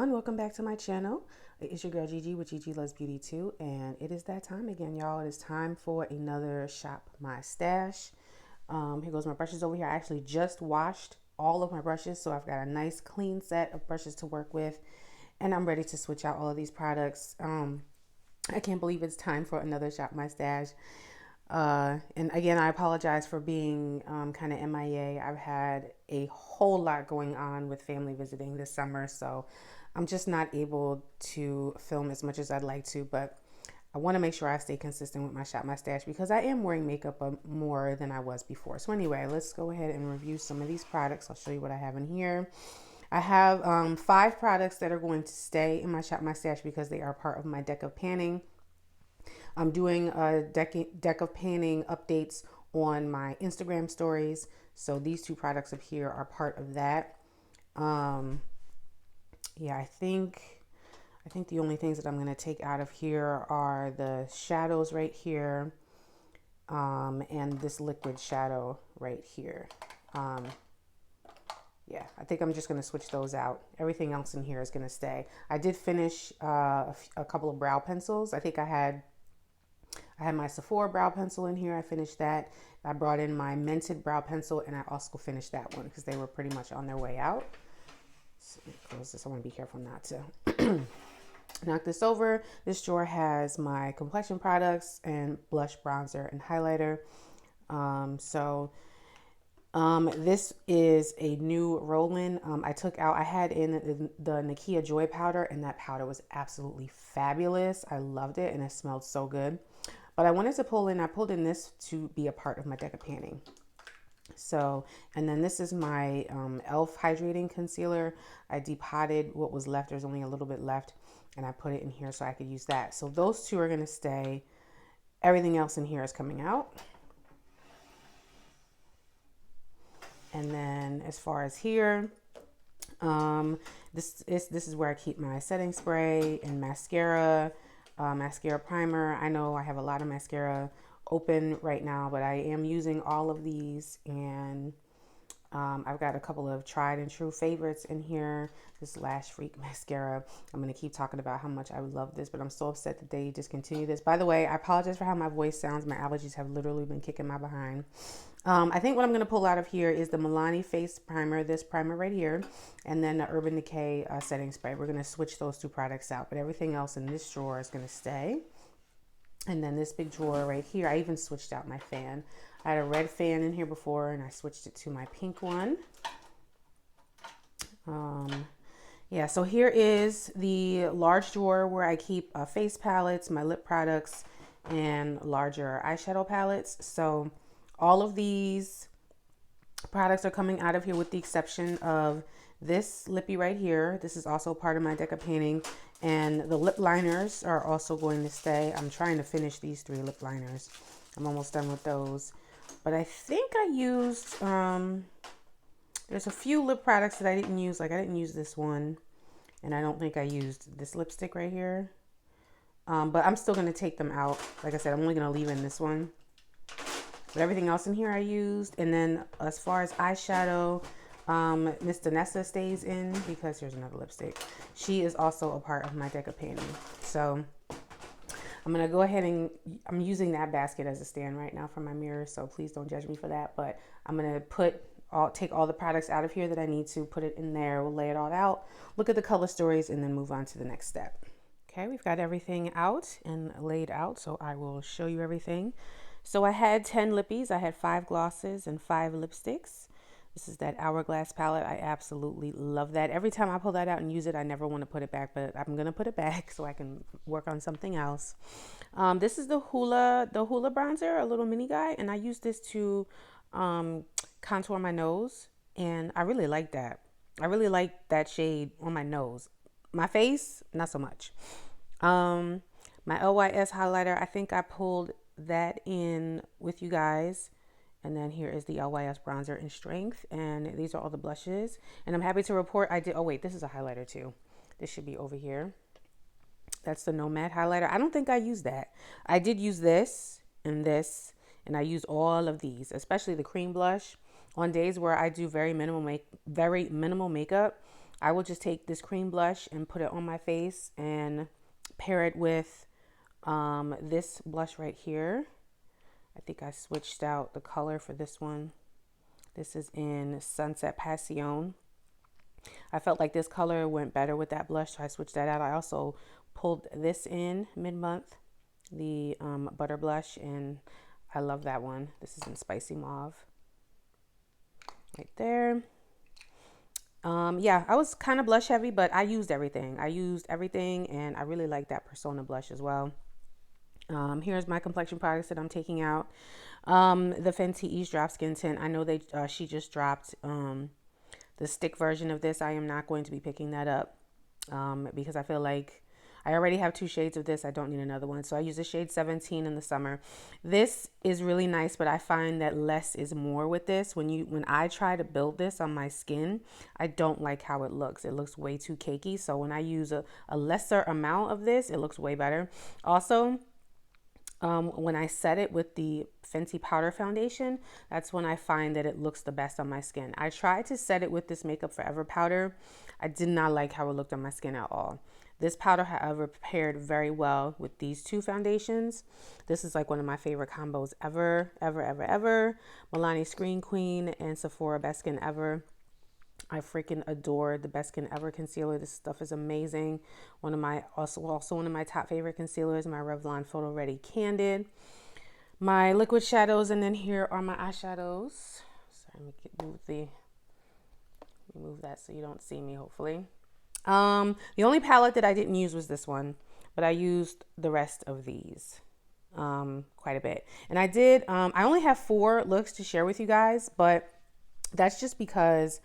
everyone, welcome back to my channel. It's your girl Gigi with Gigi Loves Beauty Too, and it is that time again, y'all. It is time for another Shop My Stash. Here goes my brushes over here. I actually just washed all of my brushes, so I've got a nice clean set of brushes to work with, and I'm ready to switch out all of these products. I can't believe it's time for another Shop My Stash. And again, I apologize for being kind of MIA. I've had a whole lot going on with family visiting this summer, so I'm just not able to film as much as I'd like to, but I want to make sure I stay consistent with my Shop My Stash because I am wearing makeup more than I was before. So anyway, let's go ahead and review some of these products. I'll show you what I have in here. I have 5 products that are going to stay in my Shop My Stash because they are part of my deck of panning. I'm doing a deck of panning updates on my Instagram stories. So these 2 products up here are part of that. Yeah, I think the only things that I'm going to take out of here are the shadows right here, and this liquid shadow right here. Yeah, I think I'm just going to switch those out. Everything else in here is going to stay. I did finish a couple of brow pencils. I think I had my Sephora brow pencil in here. I finished that. I brought in my Mented brow pencil, and I also finished that one because they were pretty much on their way out. So let me close this. I want to be careful not to knock this over. This drawer has my complexion products and blush, bronzer, and highlighter. This is a new roll-in. I had in the Nakia Joy powder, and that powder was absolutely fabulous. I loved it, and it smelled so good. But I wanted to I pulled in this to be a part of my deck of panning. So, and then this is my e.l.f. hydrating concealer. I depotted what was left. There's only a little bit left, and I put it in here so I could use that. So those 2 are going to stay. Everything else in here is coming out. And then as far as here, this is where I keep my setting spray and mascara, mascara primer. I know I have a lot of mascara open right now, but I am using all of these, and I've got a couple of tried and true favorites in here. This Lash Freak mascara. I'm going to keep talking about how much I love this, but I'm so upset that they discontinued this. By the way, I apologize for how my voice sounds. My allergies have literally been kicking my behind. I think what I'm going to pull out of here is the Milani Face Primer, this primer right here, and then the Urban Decay setting spray. We're going to switch those 2 products out, but everything else in this drawer is going to stay. And then this big drawer right here, I even switched out my fan. I had a red fan in here before, and I switched it to my pink one. Yeah, so here is the large drawer where I keep face palettes, my lip products, and larger eyeshadow palettes. So all of these products are coming out of here with the exception of this lippy right here. This is also part of my deck of panning. And the lip liners are also going to stay. I'm trying to finish these 3 lip liners. I'm almost done with those. But I think I used, there's a few lip products that I didn't use. Like I didn't use this one. And I don't think I used this lipstick right here. But I'm still going to take them out. Like I said, I'm only going to leave in this one. But everything else in here I used. And then as far as eyeshadow, Miss Danessa stays in because here's another lipstick. She is also a part of my deck of panning. So I'm going to go ahead and I'm using that basket as a stand right now for my mirror. So please don't judge me for that. But I'm going to take all the products out of here that I need to, put it in there. We'll lay it all out, look at the color stories, and then move on to the next step. Okay, we've got everything out and laid out. So I will show you everything. So I had 10 lippies. I had 5 glosses and 5 lipsticks. This is that Hourglass palette. I absolutely love that. Every time I pull that out and use it, I never want to put it back, but I'm going to put it back so I can work on something else. This is the Hoola bronzer, a little mini guy, and I use this to contour my nose, and I really like that. I really like that shade on my nose. My face, not so much. My LYS highlighter, I think I pulled that in with you guys. And then here is the LYS bronzer in Strength. And these are all the blushes. And I'm happy to report I did. Oh, wait, this is a highlighter too. This should be over here. That's the Nomad highlighter. I don't think I used that. I did use this. And I use all of these, especially the cream blush. On days where I do very minimal makeup, I will just take this cream blush and put it on my face and pair it with this blush right here. I think I switched out the color for this one. This is in Sunset Passion. I felt like this color went better with that blush, so I switched that out. I also pulled this in mid-month, the Butter Blush, and I love that one. This is in Spicy Mauve. Right there. Yeah, I was kind of blush heavy, but I used everything. And I really like that Persona blush as well. Here's my complexion products that I'm taking out. The Fenty Eavesdrop Skin Tint. I know she just dropped the stick version of this. I am not going to be picking that up because I feel like I already have 2 shades of this. I don't need another one. So I use the shade 17 in the summer. This is really nice, but I find that less is more with this. When I try to build this on my skin, I don't like how it looks. It looks way too cakey. So when I use a lesser amount of this, it looks way better. Also, when I set it with the Fenty Powder Foundation, that's when I find that it looks the best on my skin. I tried to set it with this Makeup Forever powder. I did not like how it looked on my skin at all. This powder, however, paired very well with these 2 foundations. This is like one of my favorite combos ever. Milani Screen Queen and Sephora Best Skin Ever. I freaking adore the Best Skin Ever concealer. This stuff is amazing. Also one of my top favorite concealers, my Revlon Photo Ready Candid. My liquid shadows, and then here are my eyeshadows. Sorry, let me move that so you don't see me, hopefully. The only palette that I didn't use was this one, but I used the rest of these quite a bit. And I only have 4 looks to share with you guys, but that's just because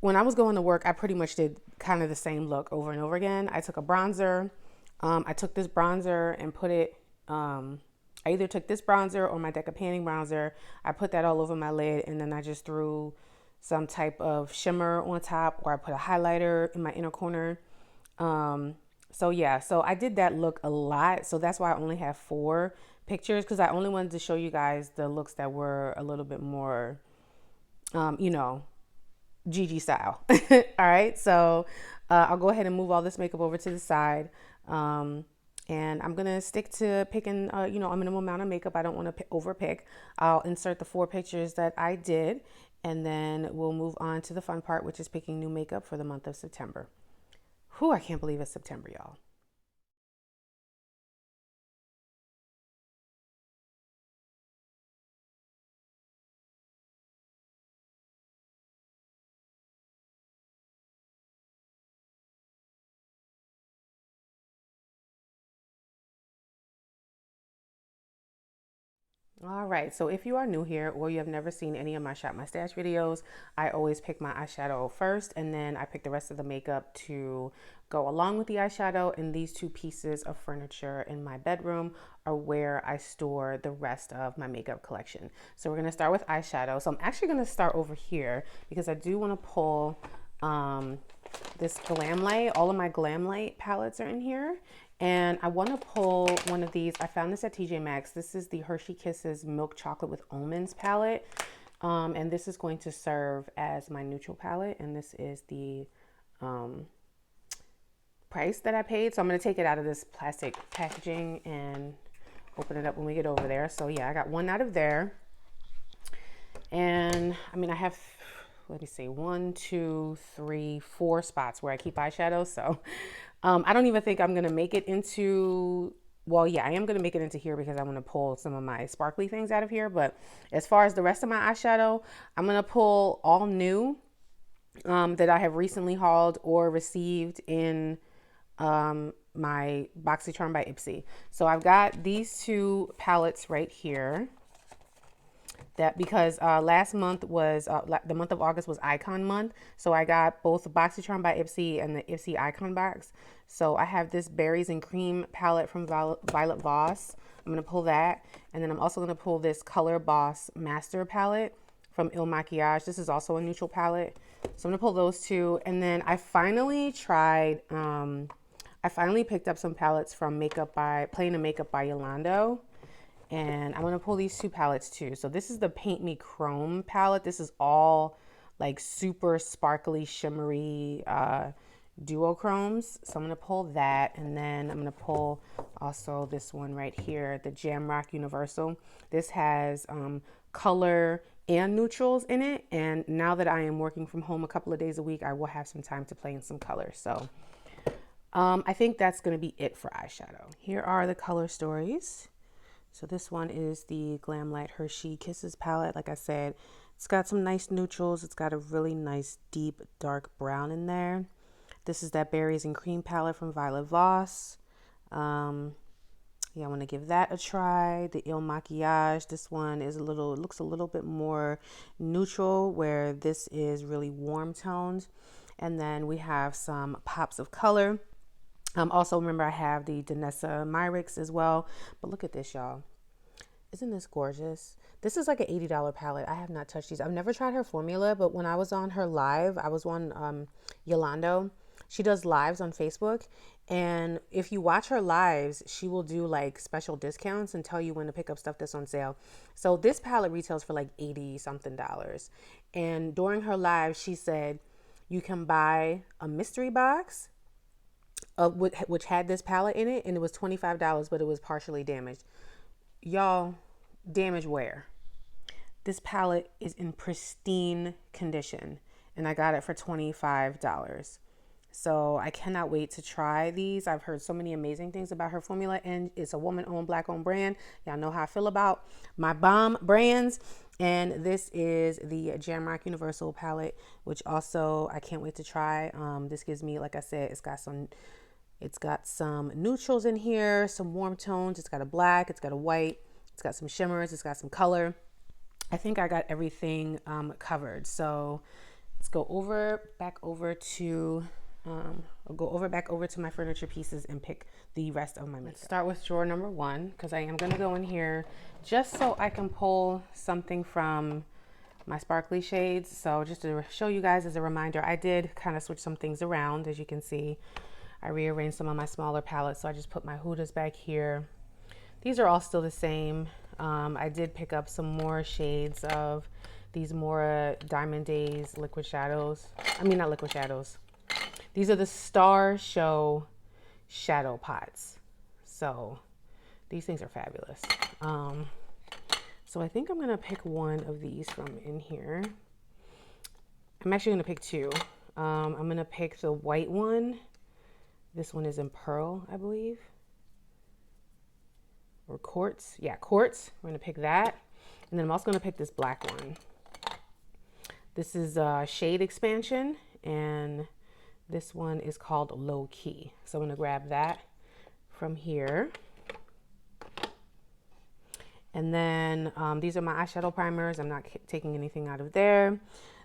when I was going to work, I pretty much did kind of the same look over and over again. I took a bronzer. I took this bronzer and put it, I either took this bronzer or my Deca Panning bronzer. I put that all over my lid, and then I just threw some type of shimmer on top, or I put a highlighter in my inner corner. So yeah, so I did that look a lot. So that's why I only have 4 pictures, because I only wanted to show you guys the looks that were a little bit more, you know, Gigi style. All right, so I'll go ahead and move all this makeup over to the side, and I'm gonna stick to picking a minimum amount of makeup. I don't want to overpick. I'll insert the 4 pictures that I did, and then we'll move on to the fun part, which is picking new makeup for the month of September. Whew, I can't believe it's September, y'all. All right, so if you are new here or you have never seen any of my Shop My Stash videos, I always pick my eyeshadow first, and then I pick the rest of the makeup to go along with the eyeshadow. And these 2 pieces of furniture in my bedroom are where I store the rest of my makeup collection. So we're gonna start with eyeshadow. So I'm actually gonna start over here because I do wanna pull this Glam Light. All of my Glam Light palettes are in here. And I want to pull one of these. I found this at TJ Maxx. This is the Hershey Kisses Milk Chocolate with Almonds palette. And this is going to serve as my neutral palette. And this is the price that I paid. So I'm going to take it out of this plastic packaging and open it up when we get over there. So yeah, I got one out of there. And I mean, I have, let me see, 1, 2, 3, 4 spots where I keep eyeshadows. So I don't even think I'm going to make it into, well, yeah, I am going to make it into here because I want to pull some of my sparkly things out of here. But as far as the rest of my eyeshadow, I'm going to pull all new that I have recently hauled or received in my BOXYCHARM by Ipsy. So I've got these 2 palettes right here. That because last month was the month of August was Icon month, so I got both BOXYCHARM by Ipsy and the Ipsy Icon box. So I have this Berries and Cream palette from Violet Voss. I'm gonna pull that, and then I'm also gonna pull this Color Boss Master palette from Il Makiage. This is also a neutral palette, so I'm gonna pull those 2. And then I finally tried. I finally picked up some palettes from Plain and Makeup by Yolando. And I'm going to pull these 2 palettes too. So this is the Paint Me Chrome palette. This is all like super sparkly, shimmery duochromes. So I'm going to pull that, and then I'm going to pull also this one right here, the Jamrock Universal. This has color and neutrals in it, and now that I am working from home a couple of days a week, I will have some time to play in some color. So I think that's going to be it for eyeshadow. Here are the color stories. So this one is the Glamlight Hershey Kisses palette. Like I said, it's got some nice neutrals. It's got a really nice deep dark brown in there. This is that Berries and Cream palette from Violet Voss. Yeah, I want to give that a try. The Il Maquillage. This one is looks a little bit more neutral, where this is really warm toned. And then we have some pops of color. Also, remember, I have the Danessa Myricks as well. But look at this, y'all. Isn't this gorgeous? This is like an $80 palette. I have not touched these. I've never tried her formula, but when I was on her live, I was on Yolando. She does lives on Facebook. And if you watch her lives, she will do like special discounts and tell you when to pick up stuff that's on sale. So this palette retails for like 80 something dollars. And during her live, she said you can buy a mystery box which had this palette in it, and it was $25, but it was partially damaged. Y'all, damage where? This palette is in pristine condition, and I got it for $25. So I cannot wait to try these. I've heard so many amazing things about her formula, and it's a woman-owned, black-owned brand. Y'all know how I feel about my bomb brands. And this is the Jamrock Universal palette, which also I can't wait to try. This gives me, like I said, it's got some neutrals in here, some warm tones. It's got a black, it's got a white, it's got some shimmers, it's got some color. I think I got everything covered. So let's go back over to my furniture pieces and pick the rest of my makeup. Let's start with drawer number 1, because I am going to go in here just so I can pull something from my sparkly shades. So just to show you guys as a reminder, I did kind of switch some things around. As you can see, I rearranged some of my smaller palettes. So I just put my Hudas back here. These are all still the same. I did pick up some more shades of these Mora Diamond Days liquid shadows. I mean, not liquid shadows. These are the Star Show shadow pots. So these things are fabulous. So I think I'm going to pick one of these from in here. I'm actually going to pick two. I'm going to pick the white one. This one is in Pearl, I believe. Or Quartz. Yeah, Quartz. We're going to pick that. And then I'm also going to pick this black one. This is Shade Expansion, and this one is called Low Key. So I'm going to grab that from here. And then these are my eyeshadow primers. I'm not taking anything out of there.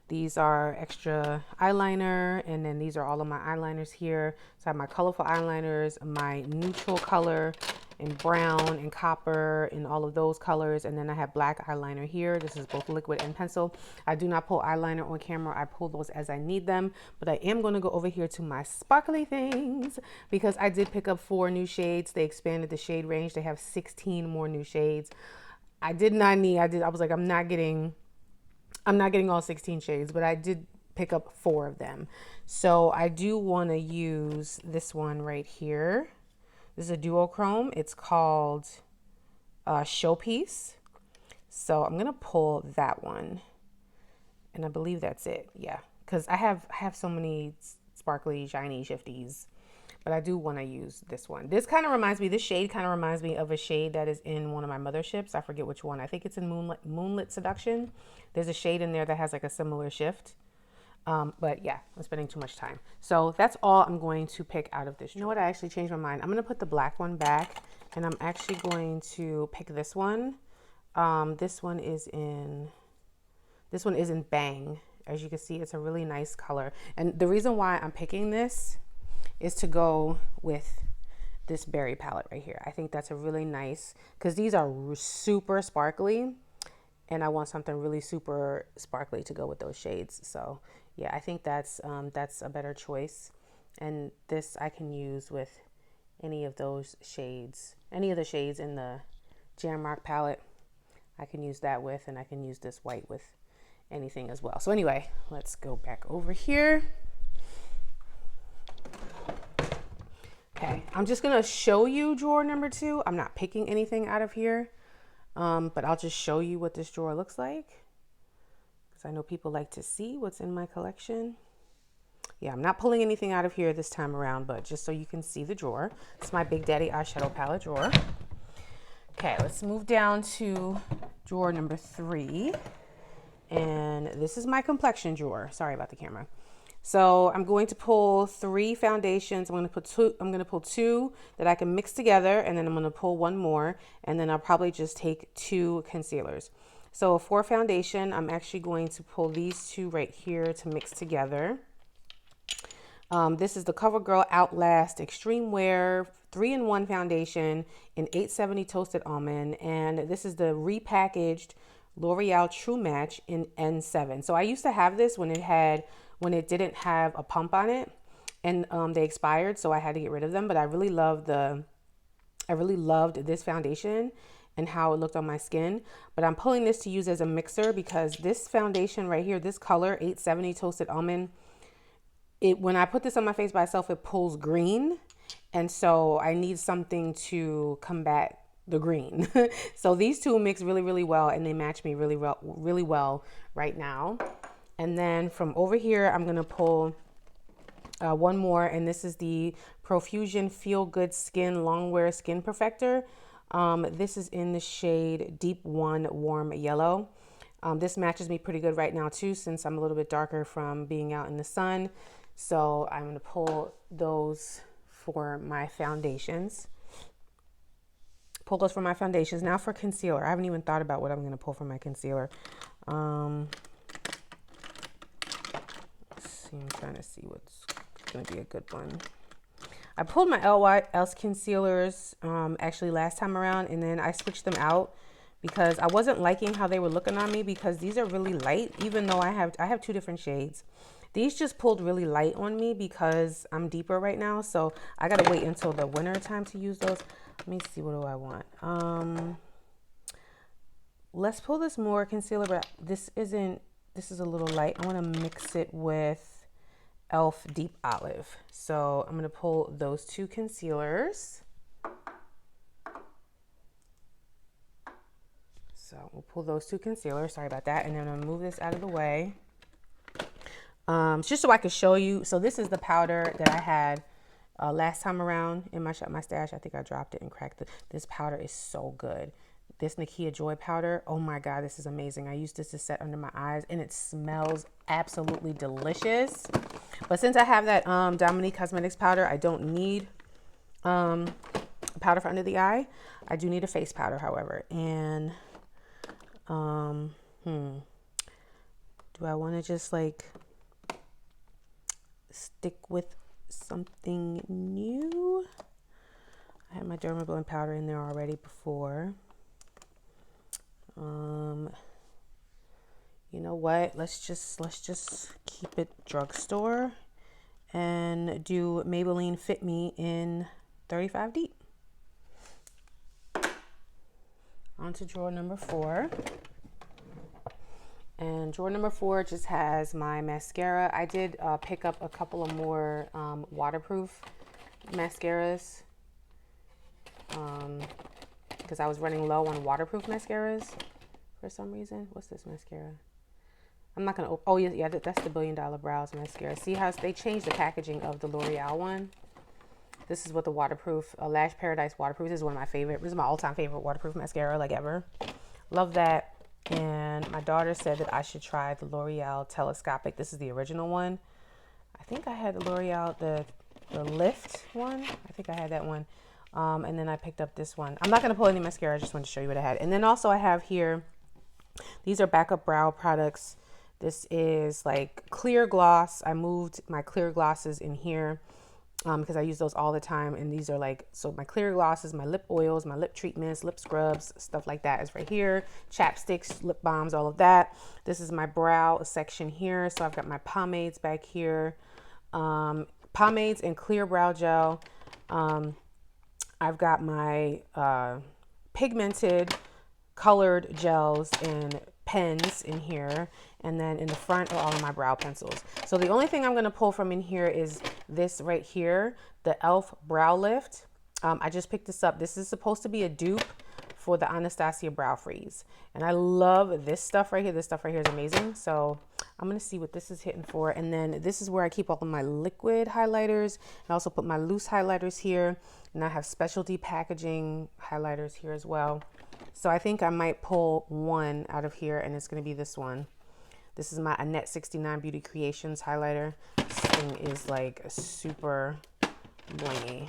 These are extra eyeliner, and then these are all of my eyeliners here. So I have my colorful eyeliners, my neutral color, and brown and copper and all of those colors. And then I have black eyeliner here. This is both liquid and pencil. I do not pull eyeliner on camera. I pull those as I need them. But I am going to go over here to my sparkly things, because I did pick up 4 new shades. They expanded the shade range. They have 16 more new shades. I was like, I'm not getting all 16 shades, but I did pick up 4 of them. So I do want to use this one right here. This is a duochrome. It's called Showpiece. So I'm going to pull that one. And I believe that's it. Yeah. Because I have so many sparkly, shiny shifties. But I do want to use this one. This shade kind of reminds me of a shade that is in one of my motherships. I forget which one. I think it's in Moonlit Seduction. There's a shade in there that has like a similar shift. But yeah, I'm spending too much time. So that's all I'm going to pick out of this. You know what? I actually changed my mind. I'm going to put the black one back, and I'm actually going to pick this one. This one is in Bang. As you can see, it's a really nice color. And the reason why I'm picking this is to go with this berry palette right here. I think that's a really nice, because these are super sparkly, and I want something really super sparkly to go with those shades. So yeah, I think that's a better choice. And this I can use with any of those shades, any of the shades in the Jamrock palette. I can use that with, and I can use this white with anything as well. So anyway, let's go back over here. Okay, I'm just gonna show you drawer number 2. I'm not picking anything out of here, but I'll just show you what this drawer looks like, because I know people like to see what's in my collection. Yeah, I'm not pulling anything out of here this time around, but just so you can see the drawer. It's my Big Daddy eyeshadow palette drawer. Okay, let's move down to drawer number 3. And this is my complexion drawer. Sorry about the camera. So I'm going to pull 3 foundations. I'm going to pull 2 that I can mix together, and then I'm going to pull 1 more, and then I'll probably just take 2 concealers. So for foundation, I'm actually going to pull these 2 right here to mix together. This is the CoverGirl Outlast Extreme Wear 3-in-1 foundation in 870 Toasted Almond, and this is the repackaged L'Oreal True Match in N7. So I used to have this when it didn't have a pump on it, and they expired, so I had to get rid of them. But I really loved this foundation and how it looked on my skin. But I'm pulling this to use as a mixer because this foundation right here, this color 870 Toasted Almond, when I put this on my face by itself, it pulls green, and so I need something to combat the green. So these 2 mix really, really well, and they match me really well right now. And then from over here, I'm gonna pull 1 more, and this is the Profusion Feel Good Skin Longwear Skin Perfector. This is in the shade Deep 1 Warm Yellow. This matches me pretty good right now too, since I'm a little bit darker from being out in the sun. So I'm going to pull those for my foundations. Now for concealer. I haven't even thought about what I'm going to pull for my concealer. Let's see, I'm trying to see what's going to be a good one. I pulled my LYS concealers actually last time around, and then I switched them out because I wasn't liking how they were looking on me, because these are really light, even though I have 2 different shades. These just pulled really light on me because I'm deeper right now, so I gotta wait until the winter time to use those. Let me see, what do I want? Let's pull this more concealer, but this is a little light. I want to mix it with e.l.f. Deep Olive. So I'm gonna pull those 2 concealers. So we'll pull those 2 concealers, sorry about that, and then I'm gonna move this out of the way. Just so I could show you. So this is the powder that I had last time around in my stash. I think I dropped it and cracked it. This powder is so good. This Nakia Joy powder, oh my God, this is amazing. I used this to set under my eyes, and it smells absolutely delicious. But since I have that Dominique Cosmetics powder, I don't need powder for under the eye. I do need a face powder, however. And do I want to just like stick with something new? I had my Dermablend powder in there already before. You know what? Let's just keep it drugstore and do Maybelline Fit Me in 35 Deep. On to drawer number 4. And drawer number 4 just has my mascara. I did pick up a couple of more waterproof mascaras because I was running low on waterproof mascaras for some reason. What's this mascara? I'm not gonna. Oh yeah, that's the $1 Billion Brows mascara. See how they changed the packaging of the L'Oreal one? This is what the waterproof Lash Paradise waterproof. This is one of my favorite. This is my all-time favorite waterproof mascara, like ever. Love that. And my daughter said that I should try the L'Oreal Telescopic. This is the original one. I think I had the L'Oreal, the Lift one. I think I had that one. And then I picked up this one. I'm not going to pull any mascara. I just wanted to show you what I had. And then also I have here, these are backup brow products. This is like clear gloss. I moved my clear glosses in here because I use those all the time. And these are like, so my clear glosses, my lip oils, my lip treatments, lip scrubs, stuff like that is right here. Chapsticks, lip balms, all of that. This is my brow section here. So I've got my pomades back here. Pomades and clear brow gel. I've got my pigmented colored gels and pens in here. And then in the front are all of my brow pencils. So the only thing I'm going to pull from in here is this right here, the e.l.f. Brow Lift. I just picked this up. This is supposed to be a dupe for the Anastasia Brow Freeze. And I love this stuff right here. This stuff right here is amazing. So I'm going to see what this is hitting for. And then this is where I keep all of my liquid highlighters. I also put my loose highlighters here. And I have specialty packaging highlighters here as well. So I think I might pull one out of here, and it's going to be this one. This is my Annette 69 Beauty Creations highlighter. This thing is like super blingy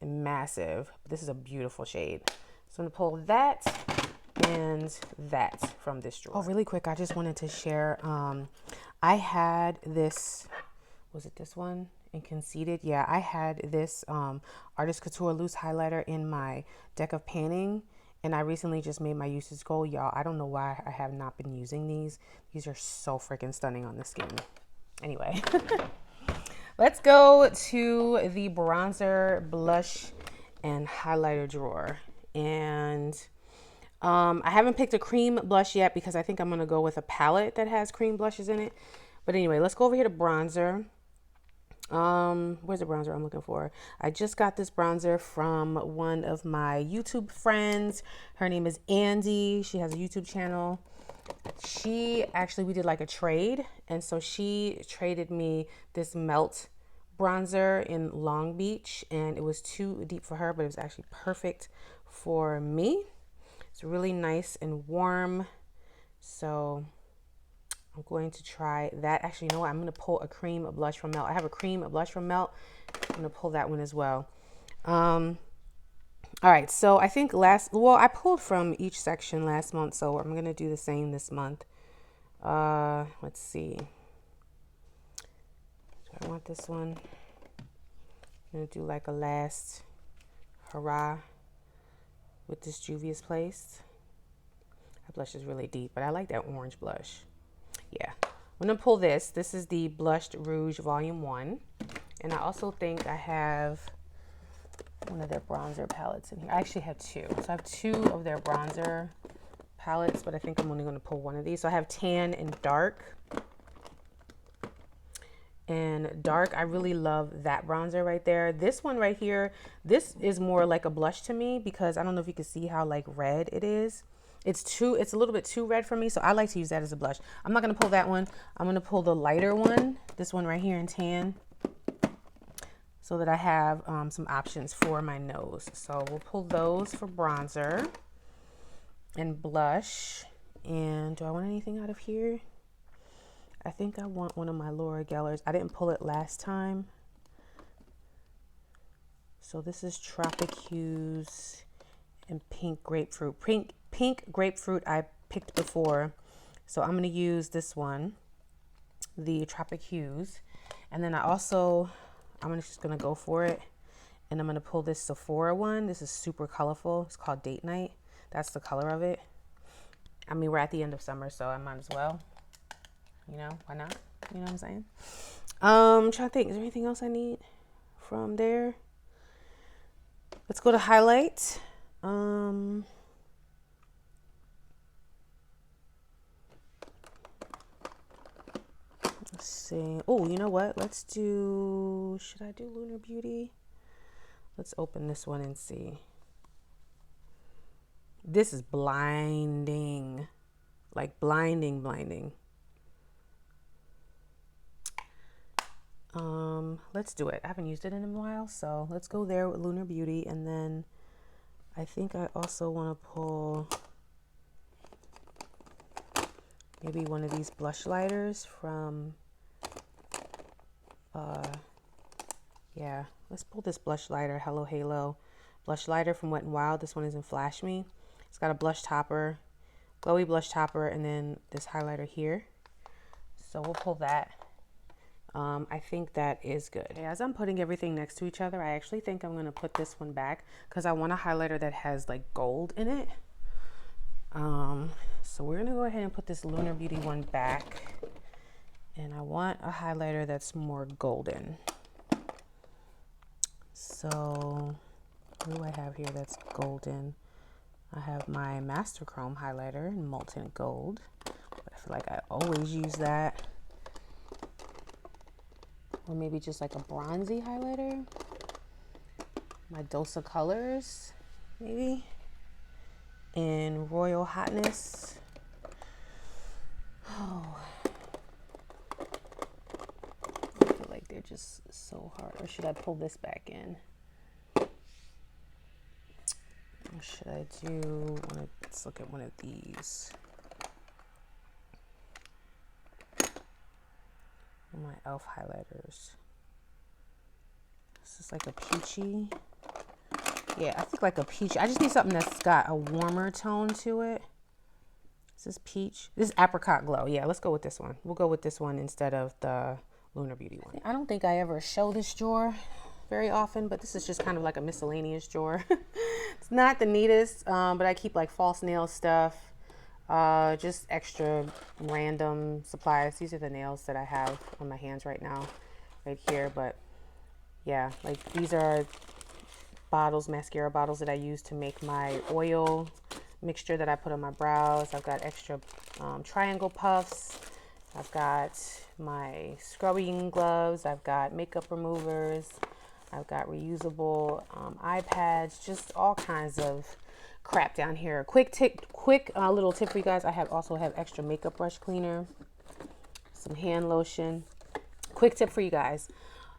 and massive. This is a beautiful shade. So I'm gonna pull that and that from this drawer. Oh, really quick, I just wanted to share. I had this, was it this one? In Conceited? Yeah, I had this Artist Couture loose highlighter in my deck of panning. And I recently just made my usage goal. Y'all, I don't know why I have not been using these. These are so freaking stunning on the skin. Anyway, let's go to the bronzer, blush, and highlighter drawer. And I haven't picked a cream blush yet because I think I'm going to go with a palette that has cream blushes in it. But anyway, let's go over here to bronzer. Where's the bronzer I'm looking for? I just got this bronzer from one of my YouTube friends. Her name is Andy. She has a YouTube channel. We did like a trade, and so she traded me this Melt bronzer in Long Beach, and it was too deep for her, but it was actually perfect for me. It's really nice and warm, so I'm going to try that. Actually, you know what? I'm going to pull a cream blush from Melt. I have a cream blush from Melt. I'm going to pull that one as well. All right. So I think I pulled from each section last month. So I'm going to do the same this month. Let's see. Do I want this one? I'm going to do like a last hurrah with this Juvia's Place. That blush is really deep, but I like that orange blush. Yeah, I'm going to pull this. This is the Blushed Rouge Volume 1. And I also think I have one of their bronzer palettes in here. I actually have two. So I have two of their bronzer palettes, but I think I'm only going to pull one of these. So I have tan and dark. And dark, I really love that bronzer right there. This one right here, this is more like a blush to me because I don't know if you can see how like red it is. It's a little bit too red for me, so I like to use that as a blush. I'm not going to pull that one. I'm going to pull the lighter one, this one right here in tan, so that I have some options for my nose. So we'll pull those for bronzer and blush. And do I want anything out of here? I think I want one of my Laura Gellers. I didn't pull it last time. So this is Tropic Hues and Pink Grapefruit. Pink Grapefruit I picked before. So I'm going to use this one, the Tropic Hues. And then I'm just going to go for it. And I'm going to pull this Sephora one. This is super colorful. It's called Date Night. That's the color of it. I mean, we're at the end of summer, so I might as well. You know, why not? You know what I'm saying? I'm trying to think. Is there anything else I need from there? Let's go to highlight. Let's see. Oh, you know what? Should I do Lunar Beauty? Let's open this one and see. This is blinding. Like blinding. Let's do it. I haven't used it in a while, so let's go there with Lunar Beauty. And then I think I also want to pull maybe one of these blush lighters from, yeah, let's pull this blush lighter, Hello Halo blush lighter from Wet n Wild. This one is in Flash Me. It's got a blush topper, glowy blush topper, and then this highlighter here. So we'll pull that. I think that is good. As I'm putting everything next to each other, I actually think I'm going to put this one back because I want a highlighter that has like gold in it. So we're going to go ahead and put this Lunar Beauty one back. And I want a highlighter that's more golden. So what do I have here that's golden? I have my Master Chrome highlighter in Molten Gold. But if feel like I always use that. Or maybe just like a bronzy highlighter. My Dossier colors, maybe. In Royal Hotness. Oh. I feel like they're just so hard. Or should I pull this back in? Or should I do let's look at one of these. My e.l.f. highlighters. This is like a peachy. Yeah, I think like a peach. I just need something that's got a warmer tone to it. Is this peach? This is apricot glow. Yeah, let's go with this one. We'll go with this one instead of the Lunar Beauty one. I don't think I ever show this drawer very often, but this is just kind of like a miscellaneous drawer. It's not the neatest, but I keep like false nail stuff, just extra random supplies. These are the nails that I have on my hands right now, right here. But yeah, like these are bottles, mascara bottles that I use to make my oil mixture that I put on my brows. I've got extra triangle puffs. I've got my scrubbing gloves. I've got makeup removers. I've got reusable eye pads, just all kinds of crap down here. Quick little tip for you guys. I also have extra makeup brush cleaner, some hand lotion. Quick tip for you guys.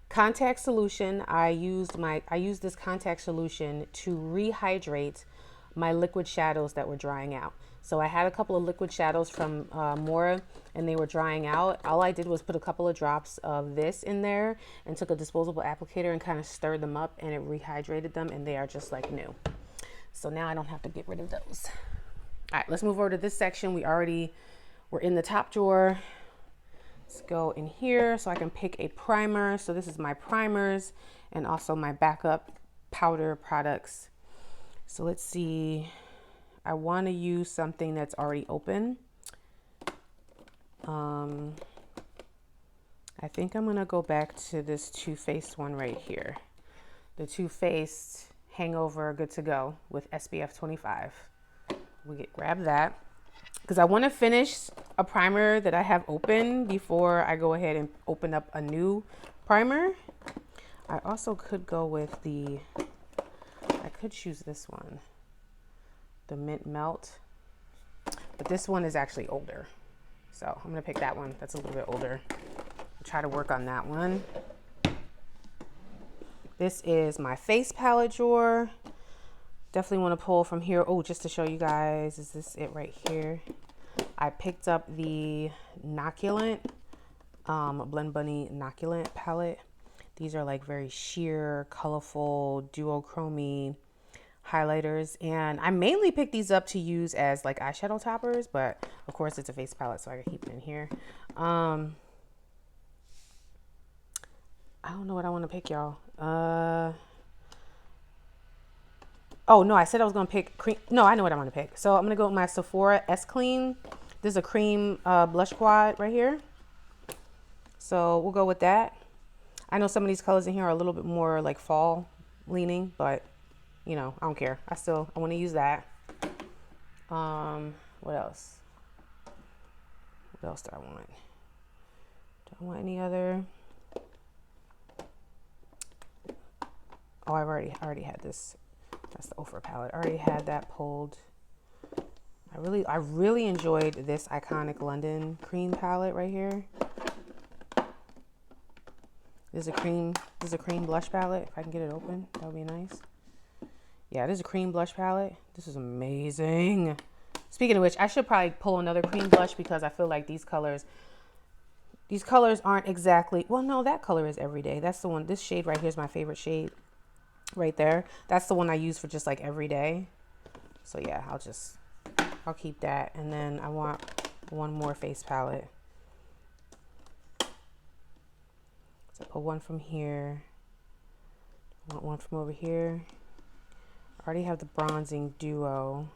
Contact solution. I used this contact solution to rehydrate my liquid shadows that were drying out. So I had a couple of liquid shadows from Mora, and they were drying out. All I did was put a couple of drops of this in there and took a disposable applicator and kind of stirred them up, and it rehydrated them, and they are just like new. So now I don't have to get rid of those. All right, let's move over to this section. We're in the top drawer. Let's go in here so I can pick a primer. So this is my primers and also my backup powder products. So let's see. I want to use something that's already open. I think I'm going to go back to this Too Faced one right here. The Too Faced Hangover Good to Go with SPF 25. Grab that. Because I want to finish a primer that I have open before I go ahead and open up a new primer. I also could go with I could choose this one, the Mint Melt, but this one is actually older. So I'm going to pick that one. That's a little bit older. I'll try to work on that one. This is my face palette drawer. Definitely want to pull from here. Oh, just to show you guys, is this it right here? I picked up the Inoculant, Blend Bunny Inoculant palette. These are like very sheer, colorful, duochrome highlighters. And I mainly picked these up to use as like eyeshadow toppers, but of course it's a face palette, so I can keep it in here. I don't know what I want to pick, y'all. Oh, no, I said I was going to pick cream. No, I know what I want to pick. So I'm going to go with my Sephora S Clean. This is a cream blush quad right here. So we'll go with that. I know some of these colors in here are a little bit more like fall leaning, but you know, I don't care. I want to use that. What else? What else do I want? Do I want any other? Oh, I already had this. That's the Ofra palette. I already had that pulled. I really enjoyed this Iconic London cream palette right here. This is a cream blush palette. If I can get it open, that would be nice. Yeah, this is a cream blush palette. This is amazing. Speaking of which, I should probably pull another cream blush because I feel like these colors aren't exactly, well, no, that color is everyday. That's the one, this shade right here is my favorite shade right there. That's the one I use for just like every day. So yeah, I'll keep that. And then I want one more face palette. So pull one from here. I want one from over here. I already have the bronzing duo.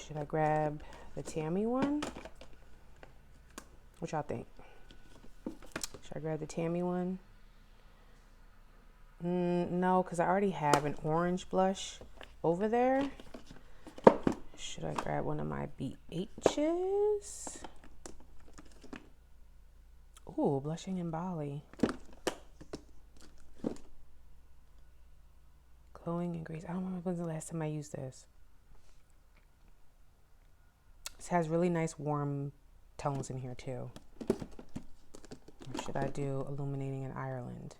Should I grab the Tammy one? What y'all think? Should I grab the Tammy one? No, because I already have an orange blush over there. Should I grab one of my BHs? Ooh, Blushing in Bali. Glowing and Grace. I don't remember when the last time I used this. This has really nice warm tones in here too. Or should I do Illuminating in Ireland?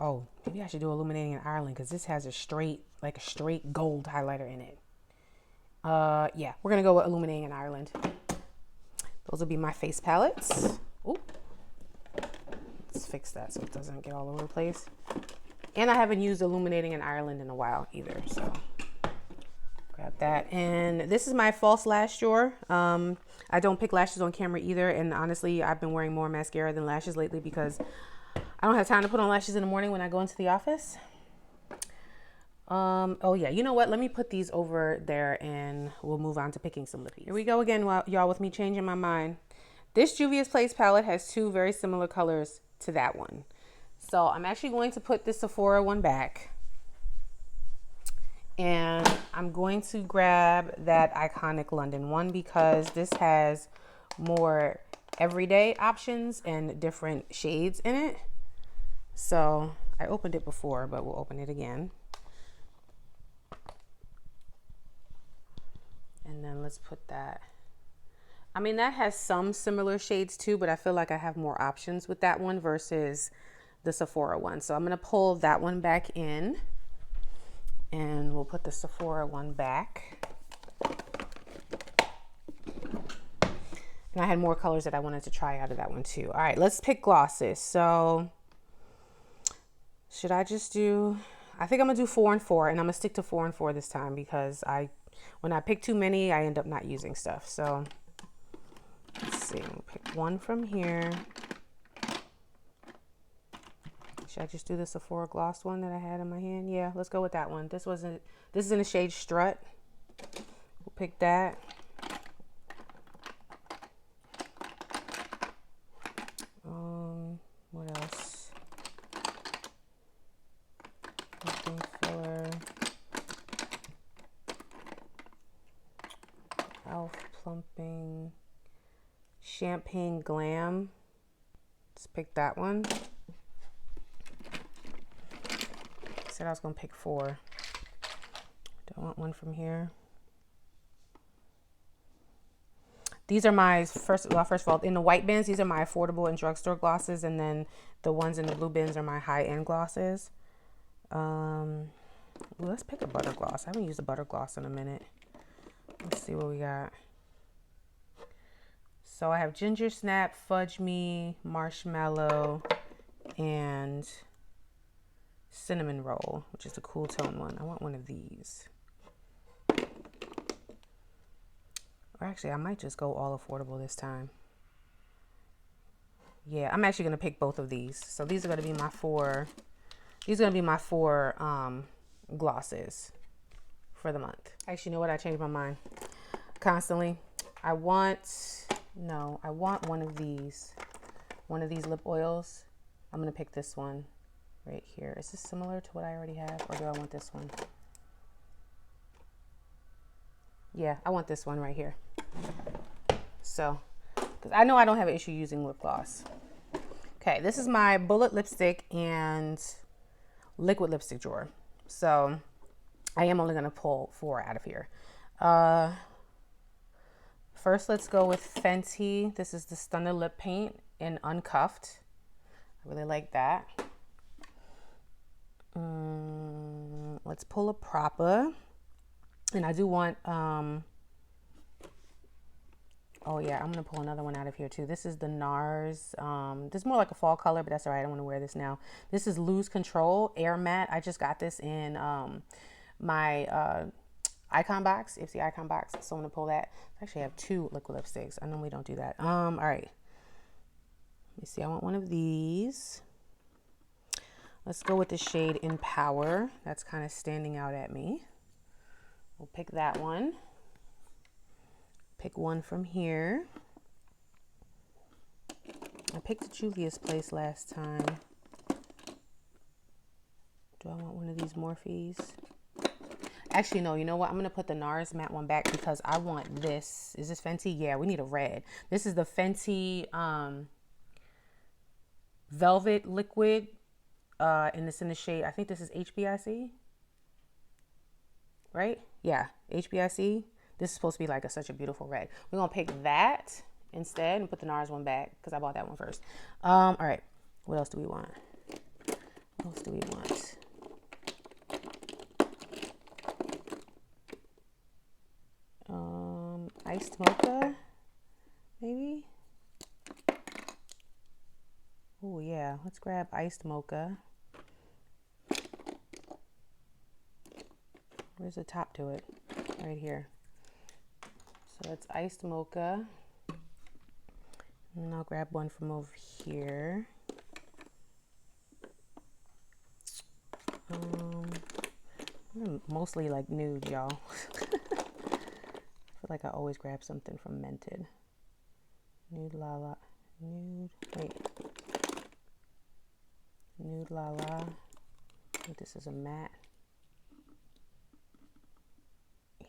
Oh, maybe I should do Illuminating in Ireland because this has a straight gold highlighter in it. Yeah, we're gonna go with Illuminating in Ireland. Those will be my face palettes. Ooh. Let's fix that so it doesn't get all over the place. And I haven't used Illuminating in Ireland in a while either, so grab that. And this is my false lash drawer. I don't pick lashes on camera either, and honestly, I've been wearing more mascara than lashes lately because I don't have time to put on lashes in the morning when I go into the office. Oh yeah, you know what? Let me put these over there and we'll move on to picking some lippies. Here we go again, y'all, with me changing my mind. This Juvia's Place palette has two very similar colors to that one. So I'm actually going to put this Sephora one back. And I'm going to grab that Iconic London one because this has more everyday options and different shades in it. So I opened it before, but we'll open it again. And then let's put that. I mean, that has some similar shades too, but I feel like I have more options with that one versus the Sephora one. So I'm going to pull that one back in and we'll put the Sephora one back. And I had more colors that I wanted to try out of that one too. All right, let's pick glosses. So should I just do, I think I'm gonna do 4 and 4, and I'm gonna stick to 4 and 4 this time because when I pick too many, I end up not using stuff. So let's see, we'll pick one from here. Should I just do the Sephora gloss one that I had in my hand? Yeah, let's go with that one. This is in the shade Strut. We'll pick that. What else? Nothing filler. Elf Plumping. Champagne Glam. Let's pick that one. Said I was gonna pick 4. Do I want one from here? These are my first of all, in the white bins, these are my affordable and drugstore glosses, and then the ones in the blue bins are my high-end glosses. Let's pick a butter gloss. I haven't used a butter gloss in a minute. Let's see what we got. So I have Ginger Snap, Fudge Me, Marshmallow, and Cinnamon Roll, which is a cool tone one. I want one of these. Or actually, I might just go all affordable this time. Yeah, I'm actually going to pick both of these. So these are going to be my 4. These are going to be my 4 glosses for the month. Actually, you know what? I changed my mind constantly. I want one of these lip oils. I'm going to pick this one right here. Is this similar to what I already have, or do I want this one? Yeah, I want this one right here. So, because I know I don't have an issue using lip gloss. Okay, this is my bullet lipstick and liquid lipstick drawer. So, I am only going to pull 4 out of here. First, let's go with Fenty. This is the Stunner Lip Paint in Uncuffed. I really like that. Let's pull a Proper. And I do want, oh yeah, I'm going to pull another one out of here too. This is the NARS. This is more like a fall color, but that's all right. I don't want to wear this now. This is Lose Control Air Matte. I just got this in my icon box, Ipsy icon box. So I'm going to pull that. I actually have 2 liquid lipsticks. I normally don't do that. All right. Let me see. I want one of these. Let's go with the shade Empower. That's kind of standing out at me. We'll pick that one. Pick one from here. I picked Juvia's Place last time. Do I want one of these Morphes? Actually, no, you know what? I'm going to put the NARS matte one back because I want this. Is this Fenty? Yeah, we need a red. This is the Fenty Velvet Liquid. And it's in the shade, I think this is HBIC. Right? Yeah, HBIC. This is supposed to be like such a beautiful red. We're going to pick that instead and put the NARS one back because I bought that one first. All right. What else do we want? What else do we want? Iced mocha, maybe? Oh yeah, let's grab iced mocha. Where's the top to it? Right here. So it's iced mocha. And I'll grab one from over here. Mostly like nude, y'all. I feel like I always grab something from Mented. Nude Lala. Nude. Wait. Nude Lala. I think this is a matte.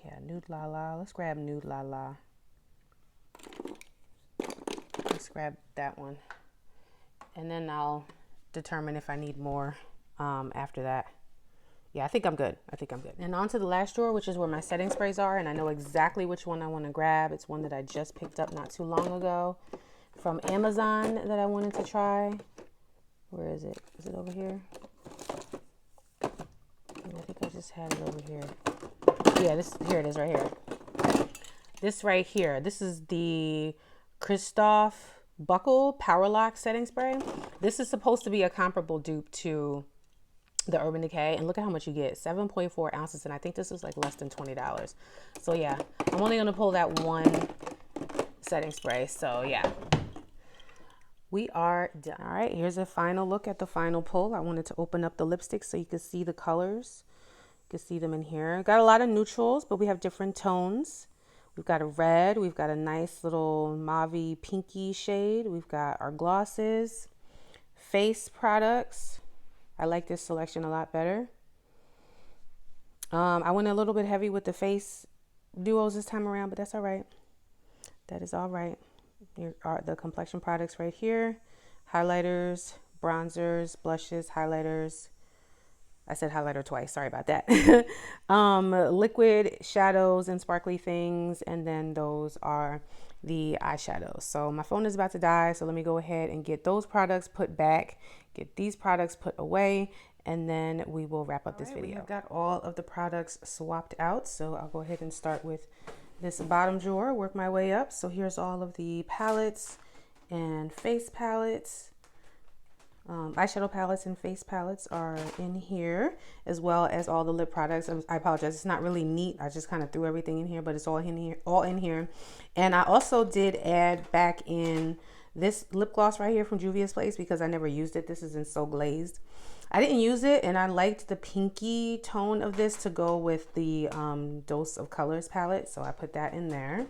Yeah, Nude Lala. Let's grab Nude Lala. Let's grab that one. And then I'll determine if I need more after that. Yeah, I think I'm good. I think I'm good. And on to the last drawer, which is where my setting sprays are. And I know exactly which one I want to grab. It's one that I just picked up not too long ago from Amazon that I wanted to try. Where is it? Is it over here? I think I just had it over here. Yeah, here it is right here. This right here. This is the Christoph Buckle Power Lock Setting Spray. This is supposed to be a comparable dupe to the Urban Decay, and look at how much you get. 7.4 ounces, and I think this is like less than $20. So yeah, I'm only gonna pull that one setting spray. So yeah, we are done. All right, here's a final look at the final pull. I wanted to open up the lipsticks so you can see the colors. You can see them in here. Got a lot of neutrals, but we have different tones. We've got a red, we've got a nice little mauve pinky shade. We've got our glosses, face products. I like this selection a lot better. I went a little bit heavy with the face duos this time around, but that's all right. That is all right. Here are the complexion products right here. Highlighters, bronzers, blushes, highlighters. I said highlighter twice. Sorry about that. Liquid shadows and sparkly things. And then those are the eyeshadows. So my phone is about to die. So let me go ahead and get those products put back. Get these products put away, and then we will wrap up this video. I've got all of the products swapped out, so I'll go ahead and start with this bottom drawer, work my way up. So here's all of the palettes and face palettes. Eyeshadow palettes and face palettes are in here, as well as all the lip products. I apologize, it's not really neat. I just kind of threw everything in here, but it's all in here. And I also did add back in this lip gloss right here from Juvia's Place because I never used it. This is in So Glazed. I didn't use it, and I liked the pinky tone of this to go with the Dose of Colors palette, so I put that in there.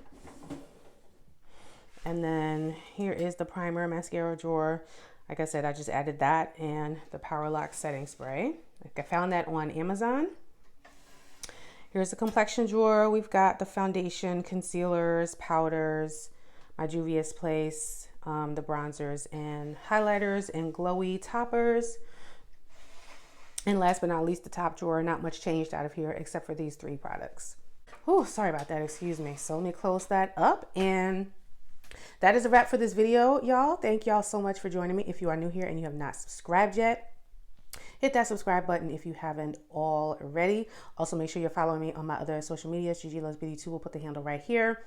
And then here is the primer mascara drawer. Like I said, I just added that and the Power Lock setting spray. I found that on Amazon. Here's the complexion drawer. We've got the foundation, concealers, powders, my Juvia's Place, the bronzers and highlighters and glowy toppers. And last but not least, the top drawer. Not much changed out of here except for these three products. Oh, sorry about that. Excuse me. So let me close that up, and that is a wrap for this video, y'all. Thank y'all so much for joining me. If you are new here and you have not subscribed yet, hit that subscribe button if you haven't already. Also, make sure you're following me on my other social medias. Gigi Loves Beauty 2 will put the handle right here.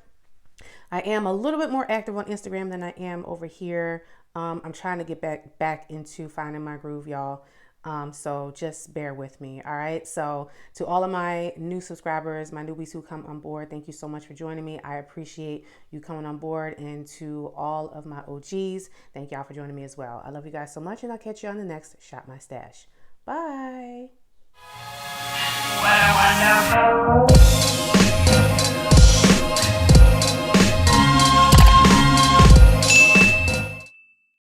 I am a little bit more active on Instagram than I am over here. I'm trying to get back into finding my groove, y'all. So just bear with me. All right. So to all of my new subscribers, my newbies who come on board, thank you so much for joining me. I appreciate you coming on board. And to all of my OGs, thank y'all for joining me as well. I love you guys so much, and I'll catch you on the next Shop My Stash. Bye.